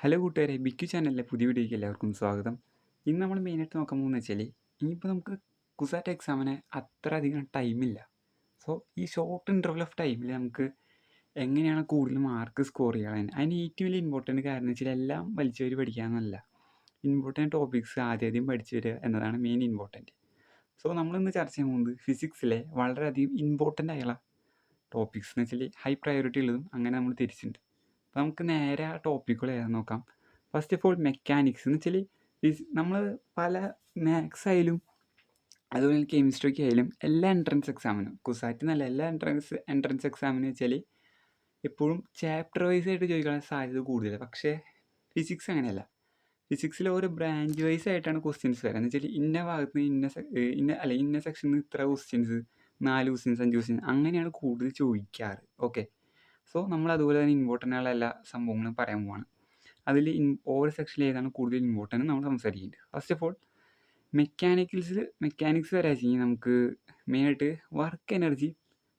Hello കൂട്ടുകാരെ, ബിക്യു ചാനലിലെ പുതിയ വീഡിയോയ്ക്ക് എല്ലാവർക്കും സ്വാഗതം. ഇന്ന് നമ്മൾ മെയിനായിട്ട് നോക്കാൻ പോകുന്നത് വെച്ചാൽ ഇനിയിപ്പോൾ നമുക്ക് കുസാറ്റ് എക്സാമിന് അത്ര അധികം ടൈമില്ല. സോ ഈ ഷോർട്ട് ഇൻ്റർവൽ ഓഫ് ടൈമിൽ നമുക്ക് എങ്ങനെയാണ് കൂടുതൽ മാർക്ക് സ്കോർ ചെയ്യാൻ, അതിന് ഏറ്റവും വലിയ ഇമ്പോർട്ടൻറ്റ് കാര്യം എന്ന് വെച്ചാൽ എല്ലാം വലിച്ചവർ പഠിക്കാമെന്നല്ല. ഇമ്പോർട്ടൻറ്റ് ടോപ്പിക്സ് ആദ്യം പഠിച്ചു വരിക എന്നതാണ് മെയിൻ ഇമ്പോർട്ടൻറ്റ്. സോ നമ്മളിന്ന് ചർച്ച ചെയ്യാൻ പോകുന്നത് ഫിസിക്സിലെ വളരെയധികം ഇമ്പോർട്ടൻ്റ് ആയുള്ള ടോപ്പിക്സ് എന്ന് വെച്ചാൽ ഹൈ പ്രയോറിറ്റി ഉള്ളതും അങ്ങനെ നമ്മൾ തിരിച്ചിട്ടുണ്ട്. അപ്പോൾ നമുക്ക് നേരെ ആ ടോപ്പിക്കുകൾ ഏതാ നോക്കാം. ഫസ്റ്റ് ഓഫ് ഓൾ മെക്കാനിക്സ് എന്ന് വെച്ചാൽ നമ്മൾ പല മാത്സ് ആയാലും അതുപോലെ കെമിസ്ട്രിക്ക് ആയാലും എല്ലാ എൻട്രൻസ് എക്സാമിനും കുസാറ്റ് എന്നല്ല എല്ലാ എൻട്രൻസ് എക്സാമിന് വെച്ചാൽ എപ്പോഴും ചാപ്റ്റർ വൈസ് ആയിട്ട് ചോദിക്കാനുള്ള സാധ്യത കൂടുതലാണ്. പക്ഷേ ഫിസിക്സ് അങ്ങനെയല്ല. ഫിസിക്സിൽ ഓരോ ബ്രാഞ്ച് വൈസ് ആയിട്ടാണ് ക്വസ്റ്റ്യൻസ് വരിക. എന്ന് വെച്ചാൽ ഇന്ന ഭാഗത്ത് നിന്ന് ഇന്ന സെക്ഷനിൽ നിന്ന് ഇത്ര ക്വസ്റ്റ്യൻസ്, 4 ക്വസ്റ്റ്യൻസ് 5 ക്വസ്റ്റ്യൻസ് അങ്ങനെയാണ് കൂടുതൽ ചോദിക്കാറ്. ഓക്കെ, സോ നമ്മൾ അതുപോലെ തന്നെ ഇമ്പോർട്ടൻ്റ് ആയുള്ള എല്ലാ സംഭവങ്ങളും പറയാൻ പോവാണ്. അതിൽ ഓരോ സെക്ഷനിൽ ഏതാണ് കൂടുതൽ ഇമ്പോർട്ടൻ്റ് നമ്മൾ സംസാരിക്കുന്നുണ്ട്. ഫസ്റ്റ് ഓഫ് ഓൾ മെക്കാനിക്സ് വരാച്ചെങ്കിൽ നമുക്ക് മെയിനായിട്ട് വർക്ക് എനർജി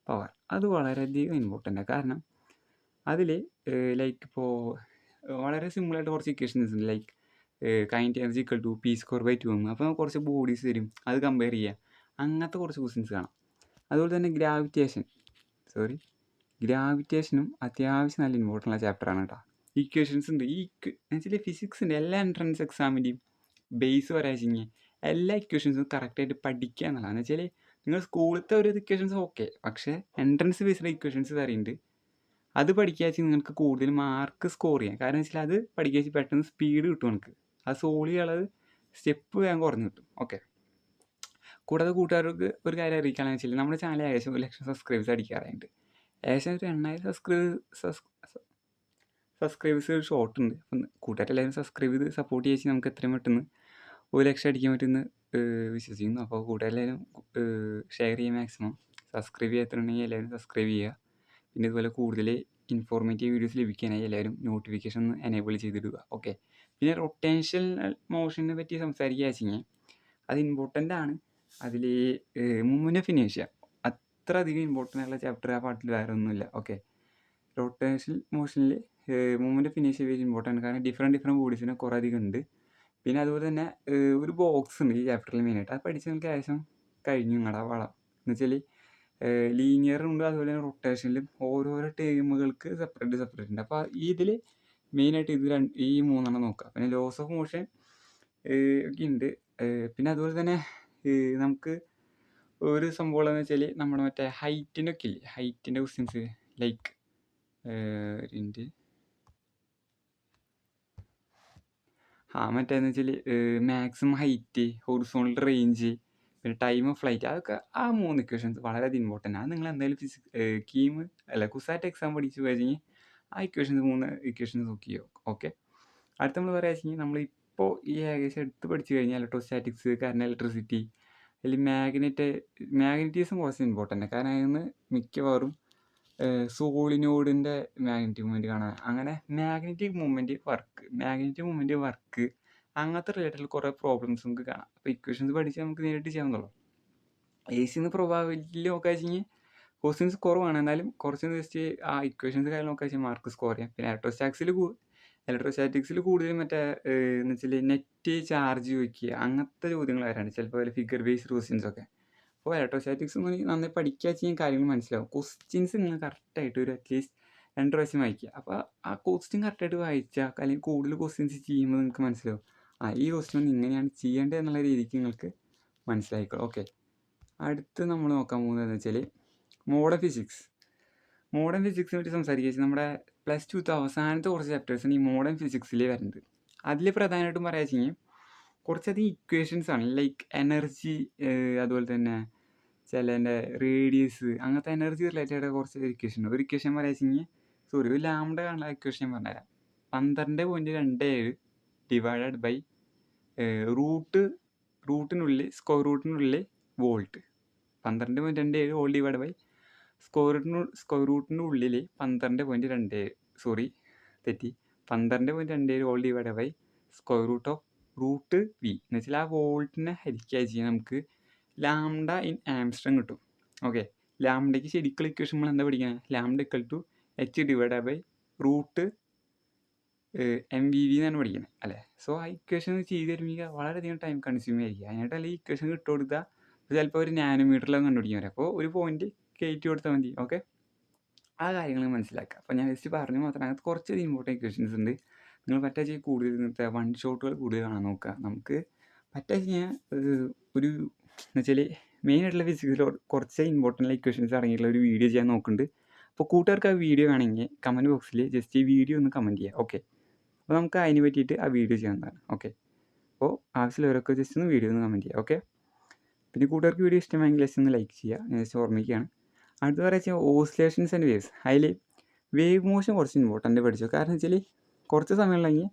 പവർ അത് വളരെയധികം ഇമ്പോർട്ടൻ്റ് ആണ്. കാരണം അതിൽ ലൈക്ക് ഇപ്പോൾ വളരെ സിമ്പിളായിട്ട് കുറച്ച് ഇക്വേഷൻസ് ഉണ്ട്. Like kinetic energy equal to p²/2 എന്ന്. അപ്പോൾ നമുക്ക് കുറച്ച് ബോഡീസ് തരും, അത് കമ്പയർ ചെയ്യുക, അങ്ങനത്തെ കുറച്ച് ക്വസ്റ്റ്യൻസ് കാണാം. അതുപോലെ തന്നെ ഗ്രാവിറ്റേഷനും അത്യാവശ്യം നല്ല ഇമ്പോർട്ടൻ്റ് ഉള്ള ചാപ്റ്ററാണ് കേട്ടോ. ഇക്വേഷൻസ് ഉണ്ട്. എന്നുവെച്ചാൽ ഫിസിക്സിൻ്റെ എല്ലാ എൻട്രൻസ് എക്സാമിൻ്റെയും ബേസ് പറയാച്ചെങ്കിൽ എല്ലാ ഇക്വേഷൻസും കറക്റ്റായിട്ട് പഠിക്കുക എന്നുള്ളതാണ്. എന്ന് വെച്ചാൽ നിങ്ങൾ സ്കൂളിലത്തെ ഒരു ഇക്വേഷൻസ് ഓക്കെ, പക്ഷേ എൻട്രൻസ് ബേസ്ഡ് ഇക്വേഷൻസ് അറിയുന്നുണ്ട്, അത് പഠിക്കുക വെച്ചാൽ നിങ്ങൾക്ക് കൂടുതൽ മാർക്ക് സ്കോർ ചെയ്യാം. കാരണം വെച്ചാൽ അത് പഠിക്കുക വെച്ചാൽ പെട്ടെന്ന് സ്പീഡ് കിട്ടും. നിങ്ങൾക്ക് അത് സോൾവ് ചെയ്യാനുള്ളത് സ്റ്റെപ്പ് വേഗം കുറഞ്ഞ് കിട്ടും. ഓക്കെ, കൂടാതെ കൂട്ടുകാർക്ക് ഒരു കാര്യം അറിയിക്കാമെന്ന് വെച്ചാൽ നമ്മുടെ ചാനൽ ഏകദേശം 1,00,000 സബ്സ്ക്രൈബേഴ്സ് അടിക്കാറായിട്ട്. ഏകദേശം ഒരു 8,000 സബ്സ്ക്രൈബേഴ്സ് ഷോർട്ട് ഉണ്ട്. അപ്പം കൂട്ടുകാരെല്ലാവരും സബ്സ്ക്രൈബ് ചെയ്ത് സപ്പോർട്ട് ചെയ്യിച്ച് നമുക്ക് എത്രയും പെട്ടെന്ന് 1,00,000 അടിക്കാൻ പറ്റുമെന്ന് വിശ്വസിക്കുന്നു. അപ്പോൾ കൂട്ടുകാരെല്ലാവരും ഷെയർ ചെയ്യുക, മാക്സിമം സബ്സ്ക്രൈബ് ചെയ്യാത്തുണ്ടെങ്കിൽ എല്ലാവരും സബ്സ്ക്രൈബ് ചെയ്യുക. പിന്നെ ഇതുപോലെ കൂടുതൽ ഇൻഫോർമേറ്റീവ് വീഡിയോസ് ലഭിക്കാനായി എല്ലാവരും നോട്ടിഫിക്കേഷൻ ഒന്ന് എനേബിൾ ചെയ്തിടുക. ഓക്കെ, പിന്നെ റൊട്ടേഷണൽ മോഷനെ പറ്റി സംസാരിക്കുക വെച്ചാൽ അത് ഇമ്പോർട്ടൻ്റ് ആണ്. അതിൽ മൂവ്മെൻറ്റ് ഓഫ് ഇനേഷ്യ അത്ര അധികം ഇമ്പോർട്ടൻ്റ് ആയിട്ടുള്ള ചാപ്റ്റർ ആ പാർട്ടിൽ വേറെ ഒന്നുമില്ല. ഓക്കെ, റൊട്ടേഷണൽ മോഷനിൽ മൂവ്മെൻറ്റ് ഓഫ് ഇനേഷ്യ വെരി ഇമ്പോർട്ടൻ്റ്. കാരണം ഡിഫറെൻറ്റ് ബോഡീസിനെ കുറേ അധികം ഉണ്ട്. പിന്നെ അതുപോലെ തന്നെ ഒരു ബോക്സ് ഉണ്ട് ഈ ചാപ്റ്ററിൽ മെയിനായിട്ട്. അത് പഠിച്ച് നിങ്ങൾക്ക് ഏകദേശം കഴിഞ്ഞു നിങ്ങളുടെ വളം. എന്ന് വെച്ചാൽ ലീനിയറുണ്ട്, അതുപോലെ തന്നെ റൊട്ടേഷനിലും ഓരോരോ ടേമുകൾക്ക് സെപ്പറേറ്റ് ഉണ്ട്. അപ്പോൾ ഇതിൽ മെയിനായിട്ട് ഈ 3 നോക്കുക. പിന്നെ ലോസ് ഓഫ് മോഷൻ ഒക്കെ ഉണ്ട്. പിന്നെ അതുപോലെ തന്നെ നമുക്ക് ഒരു സംഭവം എന്ന് വെച്ചാൽ നമ്മുടെ മറ്റേ ഹൈറ്റിനൊക്കെ ഇല്ലേ, ഹൈറ്റിൻ്റെ ക്വസ്റ്റ്യൻസ് ലൈക്ക് മറ്റേന്ന് വെച്ചാൽ മാക്സിമം ഹൈറ്റ്, ഹൊറിസോണ്ടൽ റേഞ്ച്, പിന്നെ ടൈം ഓഫ് ഫ്ലൈറ്റ്, അതൊക്കെ ആ 3 ഇക്വേഷൻസ് വളരെയധികം ഇമ്പോർട്ടൻ്റ് ആണ്. നിങ്ങൾ എന്തായാലും കുസാറ്റ് എക്സാം പഠിച്ച് കഴിഞ്ഞാൽ ആ 3 ഇക്വേഷൻസ് നോക്കിയോ. ഓക്കെ, അടുത്ത നമ്മൾ പറയുക വെച്ചാൽ നമ്മളിപ്പോൾ ഈ ഏകദേശം എടുത്ത് പഠിച്ചു കഴിഞ്ഞാൽ ഇലക്ട്രോസ്റ്റാറ്റിക്സ്, കറണ്ട് ഇലക്ട്രിസിറ്റി, അല്ലെങ്കിൽ മാഗ്നറ്റിസം കുറച്ച് ഇമ്പോർട്ടൻ്റ് ആണ്. കാരണം അതിൽ മിക്കവാറും സോളിനോഡിൻ്റെ മാഗ്നറ്റിക് മൂവ്മെൻറ്റ് കാണാൻ, അങ്ങനെ മാഗ്നറ്റിക് മൂവ്മെൻറ്റ് വർക്ക് അങ്ങനത്തെ റിലേറ്റഡ് കുറേ പ്രോബ്ലംസ് നമുക്ക് കാണാം. അപ്പോൾ ഇക്വേഷൻസ് പഠിച്ചാൽ നമുക്ക് നേരിട്ട് ചെയ്യാവുന്നുള്ളൂ. AC പ്രോബാബിലിറ്റി നോക്കുക വെച്ചാൽ ക്വസ്റ്റ്യൻസ് കുറവാണ്, എന്നാലും കുറച്ച് ജസ്റ്റ് ആ ഇക്വേഷൻസ് കാര്യം നോക്കുക വെച്ചാൽ മാർക്ക് സ്കോർ ചെയ്യാം. പിന്നെ ഇലക്ട്രോസ്റ്റാറ്റിക്സിൽ കൂടുതലും മറ്റേ എന്ന് വെച്ചാൽ നെറ്റ് ചാർജ് ചോദിക്കുക, അങ്ങനത്തെ ചോദ്യങ്ങൾ വരാണ്ട് ചിലപ്പോൾ ഫിഗർ ബേസ്ഡ് ക്വസ്റ്റ്യൻസൊക്കെ. അപ്പോൾ ഇലക്ട്രോസ്റ്റാറ്റിക്സ് നന്നായി പഠിക്കുക ചെയ്യാൻ കാര്യങ്ങൾ മനസ്സിലാവും. ക്വസ്റ്റ്യൻസ് നിങ്ങൾ കറക്റ്റായിട്ട് ഒരു അറ്റ്ലീസ്റ്റ് 2 പ്രാവശ്യം വായിക്കുക. അപ്പോൾ ആ ക്വസ്റ്റ്യൻ കറക്റ്റായിട്ട് വായിച്ചാൽ അല്ലെങ്കിൽ കൂടുതൽ ക്വസ്റ്റ്യൻസ് ചെയ്യുമ്പോൾ നിങ്ങൾക്ക് മനസ്സിലാവും ഈ ക്വസ്റ്റ്യൻ ഇങ്ങനെയാണ് ചെയ്യേണ്ടത് എന്നുള്ള രീതിക്ക് നിങ്ങൾക്ക് മനസ്സിലായിക്കോളും. ഓക്കെ, അടുത്ത് നമ്മൾ നോക്കാൻ പോകുന്നതെന്ന് വെച്ചാൽ മോഡേൺ ഫിസിക്സിനെ പറ്റി സംസാരിക്കുക. നമ്മുടെ +2 അവസാനത്തെ കുറച്ച് ചാപ്റ്റേഴ്സാണ് ഈ മോഡേൺ ഫിസിക്സിൽ വരുന്നത്. അതിൽ പ്രധാനമായിട്ടും പറയുക വെച്ച് കഴിഞ്ഞാൽ കുറച്ചധികം ഇക്വേഷൻസ് ആണ്. ലൈക്ക് എനർജി, അതുപോലെ തന്നെ ചിലതിൻ്റെ റേഡിയസ്, അങ്ങനത്തെ എനർജി റിലേറ്റഡ് കുറച്ച് ഇക്വേഷൻ. ഒരു ഇക്വേഷൻ പറയുക വെച്ച് കഴിഞ്ഞാൽ ഒരു ലാംഡ കാണുന്ന ഇക്വേഷൻ ഞാൻ പറഞ്ഞുതരാം. 12.27 ഡിവൈഡഡ് ബൈ സ്ക്വയർ റൂട്ടിനുള്ളിൽ volt. 12.27 whole divide by square റൂട്ടിൻ്റെ ഉള്ളിൽ 12.27 whole divide by square root V എന്ന് വെച്ചാൽ ആ വോൾട്ടിനെ ഹരിക്കുക ചെയ്യാൻ നമുക്ക് ലാംഡ ഇൻ ആംസ്റ്റർ കിട്ടും. ഓക്കെ, ലാംഡയ്ക്ക് ശരിക്കുള്ള ഇക്വേഷൻ നമ്മൾ എന്താ പഠിക്കുന്നത്? Lambda equal to h divide by root MVV എന്നാണ് പഠിക്കുന്നത് അല്ലേ. സോ ആ ഇക്വേഷൻ ചെയ്ത് തരുമ്പോൾ വളരെയധികം ടൈം കൺസ്യൂം ആയിരിക്കും. അതിനായിട്ടല്ല ഈ ഇക്വേഷൻ ഇട്ട് കൊടുത്താൽ ചിലപ്പോൾ ഒരു നാനോമീറ്ററിലൊക്കെ കണ്ടുപിടിക്കാൻ പറ്റും. അപ്പോൾ ഒരു പോയിന്റ് കയറ്റി കൊടുത്താൽ മതി. ഓക്കെ, ആ കാര്യങ്ങൾ മനസ്സിലാക്കുക. അപ്പോൾ ഞാൻ ജസ്റ്റ് പറഞ്ഞു മാത്രം. അതിനകത്ത് കുറച്ച് ഇമ്പോർട്ടൻറ്റ് ഇക്വേഷൻസ് ഉണ്ട്. നിങ്ങൾ പറ്റുക കൂടുതൽ ഇങ്ങനത്തെ വൺ ഷോട്ടുകൾ കൂടുതൽ കാണാൻ നോക്കുക. നമുക്ക് പറ്റുക കഴിഞ്ഞാൽ ഒരു എന്ന് വെച്ചാൽ മെയിനായിട്ടുള്ള ഫിസിക്സിൽ കുറച്ച് ഇമ്പോർട്ടൻ്റ് ഇക്വേഷൻസ് അടങ്ങിയിട്ടുള്ള ഒരു വീഡിയോ ചെയ്യാൻ നോക്കുന്നുണ്ട്. അപ്പോൾ കൂട്ടുകാർക്ക് ആ വീഡിയോ വേണമെങ്കിൽ കമൻറ്റ് ബോക്സിൽ ജസ്റ്റ് ഈ വീഡിയോ ഒന്ന് കമൻറ്റ് ചെയ്യുക. ഓക്കെ, അപ്പോൾ നമുക്ക് അതിന് പറ്റിയിട്ട് ആ വീഡിയോ ചെയ്യാവുന്നതാണ്. ഓക്കെ, അപ്പോൾ ആവശ്യമുള്ളവരൊക്കെ ജസ്റ്റ് ഒന്ന് വീഡിയോ ഒന്ന് കമൻറ്റ് ചെയ്യുക. ഓക്കെ, പിന്നെ കൂട്ടുകാർക്ക് വീഡിയോ ഇഷ്ടമായെങ്കിൽ ജസ്റ്റ് ഒന്ന് ലൈക്ക് ചെയ്യുക. ഞാൻ ജസ്റ്റ് ഓർമ്മിക്കുകയാണ്. അടുത്ത പറയുക ഓസിലേഷൻസ് ആൻഡ് വേവ്സ്. അതിൽ വേവ് മോഷൻ കുറച്ച് ഇമ്പോർട്ടൻ്റ് പഠിച്ചു. കാരണം വെച്ചാൽ കുറച്ച് സമയമുള്ളെങ്കിൽ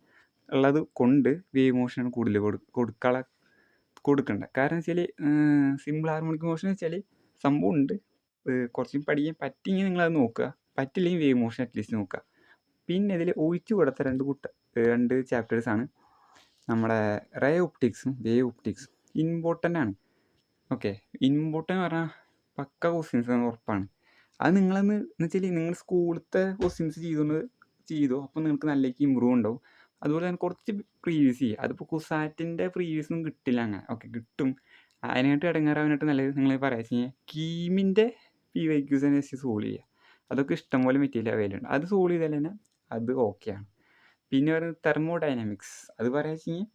ഉള്ളത് കൊണ്ട് വേവ് മോഷനാണ് കൂടുതൽ കൊടുക്കേണ്ടത്. കാരണം വെച്ചാൽ സിമ്പിൾ ഹാർമോണിക് മോഷൻ വെച്ചാൽ സംഭവം ഉണ്ട്, കുറച്ചും പഠിക്കാൻ പറ്റിയെങ്കിൽ നിങ്ങളത് നോക്കുക, പറ്റില്ലെങ്കിൽ വേവ് മോഷൻ അറ്റ്ലീസ്റ്റ് നോക്കുക. പിന്നെ ഇതിൽ ഒഴിച്ചു കൊടുത്ത രണ്ട് ചാപ്റ്റേഴ്സാണ് നമ്മുടെ റേ ഒപ്റ്റിക്സും വേവ് ഒപ്റ്റിക്സും. ഇമ്പോർട്ടൻ്റ് ആണ്. ഓക്കെ, ഇമ്പോർട്ടൻ്റ് പറഞ്ഞാൽ പക്ക ക്വസ്റ്റ്യൻസ് എന്ന് ഉറപ്പാണ്. അത് നിങ്ങളെന്ന് വെച്ചാൽ നിങ്ങൾ സ്കൂളത്തെ ക്വസ്റ്റ്യൻസ് ചെയ്തോ, അപ്പോൾ നിങ്ങൾക്ക് നല്ലേക്ക് ഇമ്പ്രൂവ് ഉണ്ടാവും. അതുപോലെ തന്നെ കുറച്ച് പ്രീവിയസ് ചെയ്യുക. അതിപ്പോൾ കുസാറ്റിൻ്റെ പ്രീവിയസൊന്നും കിട്ടില്ല അങ്ങനെ. ഓക്കെ, കിട്ടും. അതിനായിട്ട് ഇടങ്ങാറാവാനായിട്ട് നല്ലത് നിങ്ങൾ പറയാ വെച്ച് കഴിഞ്ഞാൽ കീമിൻ്റെ PYQs തന്നെ ജസ്റ്റ് സോൾവ് ചെയ്യുക. അതൊക്കെ ഇഷ്ടംപോലെ മെറ്റീരിയൽ അവൈലബിൾ. അത് സോൾവ് ചെയ്താൽ തന്നെ അത് ഓക്കെയാണ്. പിന്നെ പറയുന്നത് തെർമോഡൈനാമിക്സ്. അത് പറയാ വെച്ച് കഴിഞ്ഞാൽ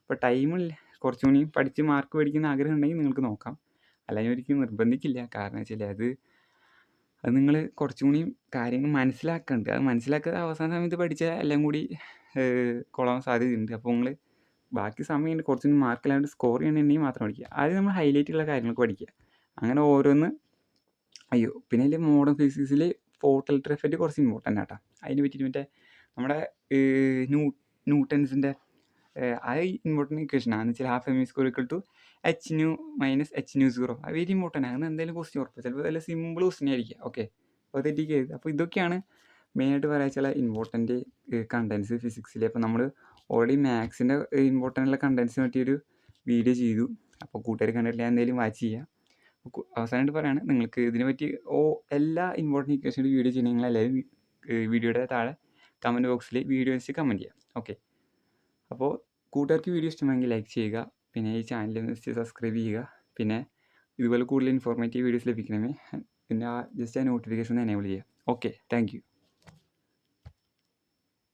ഇപ്പോൾ ടൈമില്ല, കുറച്ചും കൂടി പഠിച്ച് മാർക്ക് മേടിക്കുന്ന ആഗ്രഹം ഉണ്ടെങ്കിൽ നിങ്ങൾക്ക് നോക്കാം. അല്ലെങ്കിൽ ഒരിക്കലും നിർബന്ധിക്കില്ല. കാരണം വെച്ചാൽ അത് നിങ്ങൾ കുറച്ചും കൂടി കാര്യങ്ങൾ മനസ്സിലാക്കുന്നുണ്ട്. അത് മനസ്സിലാക്കാതെ അവസാന സമയത്ത് പഠിച്ചാൽ എല്ലാം കൂടി കൊള്ളാൻ സാധ്യതയുണ്ട്. അപ്പോൾ നിങ്ങൾ ബാക്കി സമയം കുറച്ചും കൂടി മാർക്കിലാണ്ട് സ്കോർ ചെയ്യണമെങ്കിൽ മാത്രം പഠിക്കുക. ആദ്യം നമ്മൾ ഹൈലൈറ്റ് ഉള്ള കാര്യങ്ങളൊക്കെ പഠിക്കുക. അങ്ങനെ ഓരോന്ന് പിന്നെ അതിൽ മോഡേൺ ഫിസിക്സിൽ ഫോട്ടോലിറ്റർ എഫക്റ്റ് കുറച്ച് ഇമ്പോർട്ടൻ്റ് ആട്ടോ. അതിനെ പറ്റിയിട്ട് മറ്റേ നമ്മുടെ ന്യൂട്ടൺസിൻ്റെ ആ ഇമ്പോർട്ടൻ്റ് ഇക്വേഷനാണ്. എന്ന് വെച്ചാൽ half m² - h nu - h nu 0. അത് വെരി ഇമ്പോർട്ടൻ്റ് ആണ്. എന്തെങ്കിലും ക്വസ്റ്റ്യൻ ഉറപ്പ് ചിലപ്പോൾ നല്ല സിമ്പിൾ ക്വസ്റ്റ്യൻ ആയിരിക്കും. ഓക്കെ, അപ്പോൾ തെറ്റിക്കരുത്. അപ്പോൾ ഇതൊക്കെയാണ് മെയിനായിട്ട് പറയാൻ ചില ഇമ്പോർട്ടൻ്റ് കണ്ടൻസ് ഫിസിക്സിൽ. അപ്പോൾ നമ്മൾ ഓൾറെഡി മാത്സിൻ്റെ ഇമ്പോർട്ടൻ്റ് കണ്ടൻസിന് പറ്റിയൊരു വീഡിയോ ചെയ്തു. അപ്പോൾ കൂട്ടുകാർ കണ്ടിട്ടില്ല, എന്തെങ്കിലും വാച്ച് ചെയ്യുക. അവസാനമായിട്ട് പറയുകയാണ്, നിങ്ങൾക്ക് ഇതിനെ പറ്റി എല്ലാ ഇമ്പോർട്ടൻ്റ് ഇക്വേഷൻ്റെ വീഡിയോ ചെയ്യണമെങ്കിൽ എല്ലാവരും വീഡിയോയുടെ താഴെ കമൻറ്റ് ബോക്സിൽ വീഡിയോ വെച്ച് കമൻറ്റ് ചെയ്യാം. ഓക്കെ, അപ്പോൾ കൂട്ടുകാർക്ക് വീഡിയോ ഇഷ്ടമെങ്കിൽ ലൈക്ക് ചെയ്യുക. പിന്നെ ഈ ചാനൽ സബ്സ്ക്രൈബ് ചെയ്യുക. പിന്നെ ഇതുപോലെ കൂടുതൽ ഇൻഫോർമേറ്റീവ് വീഡിയോസ് ലഭിക്കണമെങ്കിൽ പിന്നെ ജസ്റ്റ് ആ നോട്ടിഫിക്കേഷൻ എനേബിൾ ചെയ്യുക. Okay, thank you.